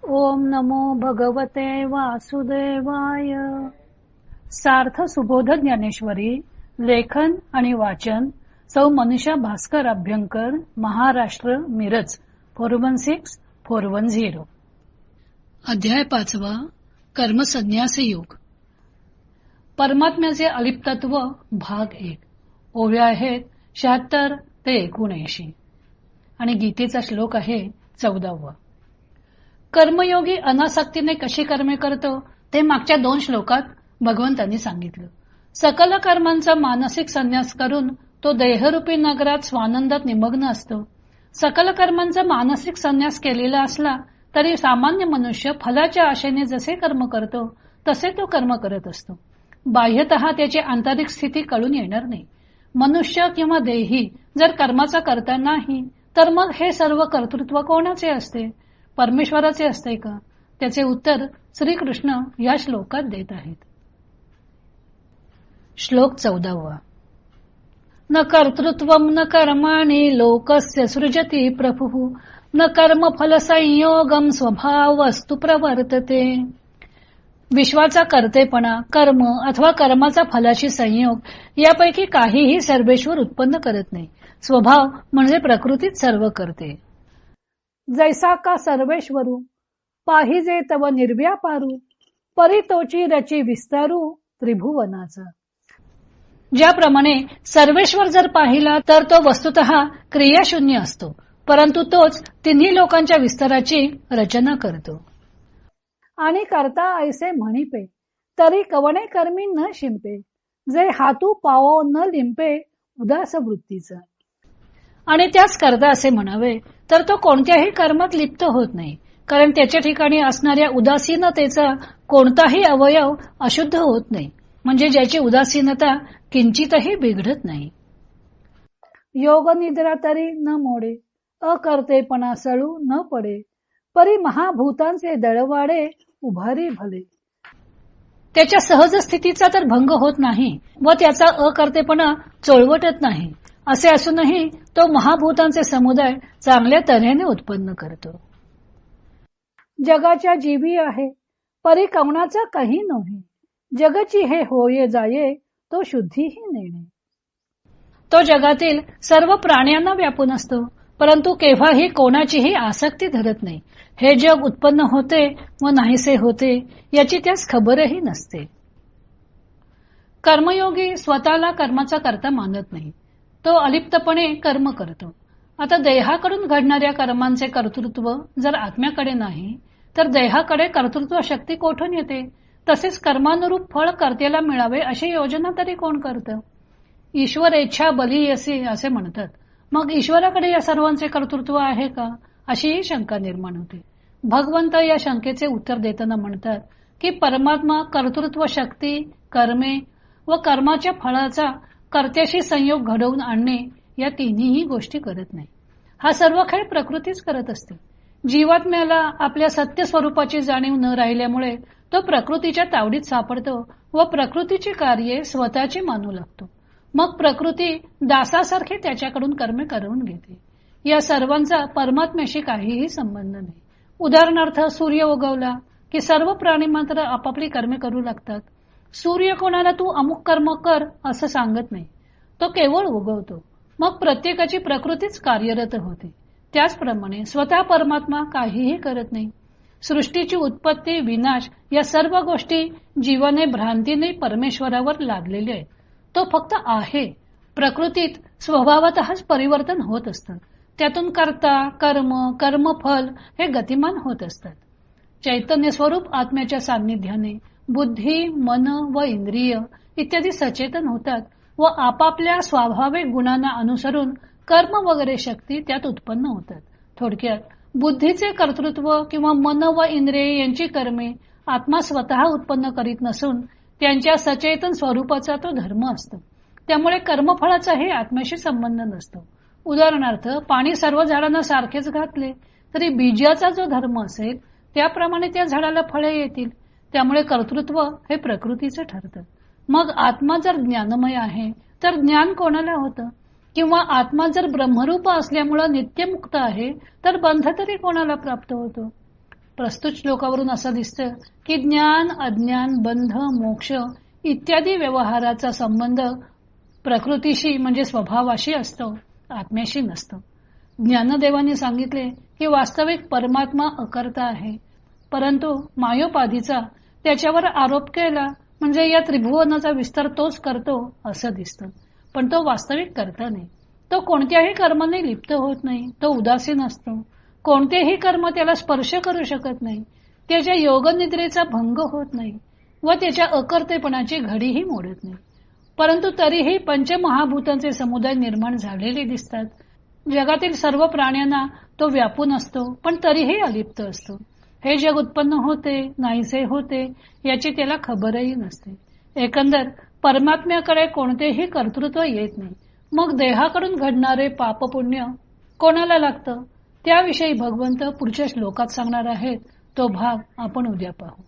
ओम नमो भगवते वासुदेवाय. सार्थ सुबोध ज्ञानेश्वरी. लेखन आणि वाचन सौ मनीषा भास्कर अभ्यंकर, महाराष्ट्र, मिरज 416410. अध्याय 5. कर्मसन्यास योग. परमात्म्याचे अलिप्तत्व भाग 1. ओव्या आहेत 76 ते 79 आणि गीतेचा श्लोक आहे 14. कर्मयोगी अनासक्तीने कशी कर्मे करतो ते मागच्या 2 श्लोकात भगवंतांनी सांगितलं. सकल कर्मांचा मानसिक संन्यास करून तो देहरूपी नगरात स्वानंदात निमग्न असतो. सकल कर्मांचा मानसिक संन्यास केलेला असला तरी सामान्य मनुष्य फलाच्या आशेने जसे कर्म करतो तसे तो कर्म करत असतो. बाह्यतः त्याची आंतरिक स्थिती कळून येणार नाही. मनुष्य किंवा देही जर कर्माचा करता नाही तर मग हे सर्व कर्तृत्व कोणाचे असते? परमेश्वराचे असते का? त्याचे उत्तर श्रीकृष्ण या श्लोकात देत आहेत. श्लोक 14. न कर्तृत्वं न कर्माणि लोकस्य सृजति प्रभुः न कर्मफल संयोगम स्वभावस्तु प्रवर्तते. विश्वाचा कर्तेपणा, कर्म अथवा कर्माचा फलाशी संयोग यापैकी काहीही सर्वेश्वर उत्पन्न करत नाही. स्वभाव म्हणजे प्रकृतीत सर्व करते. जैसा का सर्वेश्वरू पाहिजे तव निर्व्यापारू परी तोची रची विस्तारू त्रिभुवनाचा. ज्याप्रमाणे सर्वेश्वर जर पाहिला तर तो वस्तुतः क्रियाशून्य असतो, परंतु तोच तिन्ही लोकांच्या विस्ताराची रचना करतो. आणि करता ऐसे म्हणिपे तरी कवणे कर्मी न शिंपे जे हातू पावो न लिंपे उदास वृत्तीचा. आणि त्याच करता असे म्हणावे तर तो कोणत्याही कर्मात लिप्त होत नाही, कारण त्याच्या ठिकाणी असणाऱ्या उदासीनतेचा कोणताही अवयव अशुद्ध होत नाही, म्हणजे ज्याची उदासीनता किंचितही बिघडत नाही. योग निद्रा तरी न मोडे अकर्तेपणा सळू न पडे परी महाभूतांचे दळवाडे उभारी भले. त्याच्या सहज स्थितीचा तर भंग होत नाही व त्याचा अकर्तेपणा चोळवटत नाही. असे असूनही तो महाभूतांचे समुदाय चांगल्या तऱ्हेने उत्पन्न करतो. जगाच्या जीवी आहे परी कवणाचा काही नव्हे जगची हे होये जाये तो शुद्धीही नेणे. तो जगातील सर्व प्राण्यांना व्यापून असतो, परंतु केव्हाही कोणाचीही आसक्ती धरत नाही. हे जग उत्पन्न होते व नाहीसे होते याची त्यास खबरही नसते. कर्मयोगी स्वतःला कर्माचा करता मानत नाही. तो अलिप्तपणे कर्म करतो. आता देहाकडून घडणाऱ्या कर्मांचे कर्तृत्व जर आत्म्याकडे नाही तर देहाकडे कर्तृत्व शक्ती कोठून येते? तसेच कर्मानुरूप फळ कर्त्याला मिळावे अशी योजना तरी कोण करतं? ईश्वर इच्छा बलियसी असे म्हणतात. मग ईश्वराकडे या सर्वांचे कर्तृत्व आहे का, अशीही शंका निर्माण होते. भगवंत या शंकेचे उत्तर देताना म्हणतात की परमात्मा कर्तृत्व शक्ती, कर्मे व कर्माच्या फळाचा कर्त्याशी संयोग घडवून आणणे या तिन्ही गोष्टी करत नाही. हा सर्व खेळ प्रकृतीच करत असते. जीवात्म्याला आपल्या सत्य स्वरूपाची जाणीव न राहिल्यामुळे तो प्रकृतीच्या तावडीत सापडतो व प्रकृतीची कार्ये स्वतःची मानू लागतो. मग प्रकृती दासासारखी त्याच्याकडून कर्मे करवून घेते. या सर्वांचा परमात्म्याशी काहीही संबंध नाही. उदाहरणार्थ सूर्य उगवला की सर्व प्राणी मात्र आपापली कर्मे करू लागतात. सूर्य कोणाला तू अमुक कर्म कर असं सांगत नाही, तो केवळ उगवतो. मग प्रत्येकाची प्रकृतीच कार्यरत होते. त्याचप्रमाणे स्वतः परमात्मा काहीही करत नाही. सृष्टीची उत्पत्ती, विनाश या सर्व गोष्टी जीवाने भ्रांतीने परमेश्वरावर लादलेल्या आहेत. तो फक्त आहे. प्रकृतीत स्वभावतःच परिवर्तन होत असतं. त्यातून कर्ता, कर्म, कर्मफल हे गतिमान होत असतात. चैतन्य स्वरूप आत्म्याच्या सान्निध्याने बुद्धी, मन व इंद्रिय इत्यादी सचेतन होतात व आपापल्या स्वाभाविक गुणांना अनुसरून कर्म वगैरे शक्ती त्यात उत्पन्न होतात. थोडक्यात बुद्धीचे कर्तृत्व किंवा मन व इंद्रिय यांची कर्मे आत्मा स्वतः उत्पन्न करीत नसून त्यांच्या सचेतन स्वरूपाचा तो धर्म असतो. त्यामुळे कर्मफळाचाही आत्म्याशी संबंध नसतो. उदाहरणार्थ पाणी सर्व झाडांना सारखेच घातले तरी बीजाचा जो धर्म असेल त्याप्रमाणे त्या झाडाला फळे येतील. त्यामुळे कर्तृत्व हे प्रकृतीचे ठरतं. मग आत्मा जर ज्ञानमय आहे तर ज्ञान कोणाला होतं? किंवा आत्मा जर ब्रह्मरूप असल्यामुळे नित्यमुक्त आहे तर बंध तरी कोणाला प्राप्त होतो? प्रस्तुत श्लोकावरून असं दिसतं की ज्ञान, अज्ञान, बंध, मोक्ष इत्यादी व्यवहाराचा संबंध प्रकृतीशी म्हणजे स्वभावाशी असतो, आत्म्याशी नसतो. ज्ञानदेवांनी सांगितले की वास्तविक परमात्मा अकर्ता आहे, परंतु मायोपाधीचा त्याच्यावर आरोप केला म्हणजे या त्रिभुवनाचा विस्तार तोच करतो असं दिसतं. पण तो वास्तविक कर्ता नाही. तो कोणत्याही कर्माने लिप्त होत नाही. तो उदासीन असतो. कोणतेही कर्म त्याला स्पर्श करू शकत नाही. त्याच्या योगनिद्रेचा भंग होत नाही व त्याच्या अकर्तेपणाची घडीही मोडत नाही. परंतु तरीही पंचमहाभूतांचे समुदाय निर्माण झालेले दिसतात. जगातील सर्व प्राण्यांना तो व्यापून असतो, पण तरीही अलिप्त असतो. हे जग उत्पन्न होते, नाहीसे होते याची त्याला खबरही नसते. एकंदर परमात्म्याकडे कोणतेही कर्तृत्व येत नाही. मग देहाकडून घडणारे पाप पुण्य कोणाला लागतं त्याविषयी भगवंत पुढच्या श्लोकात सांगणार आहेत. तो भाग आपण उद्या पाहू.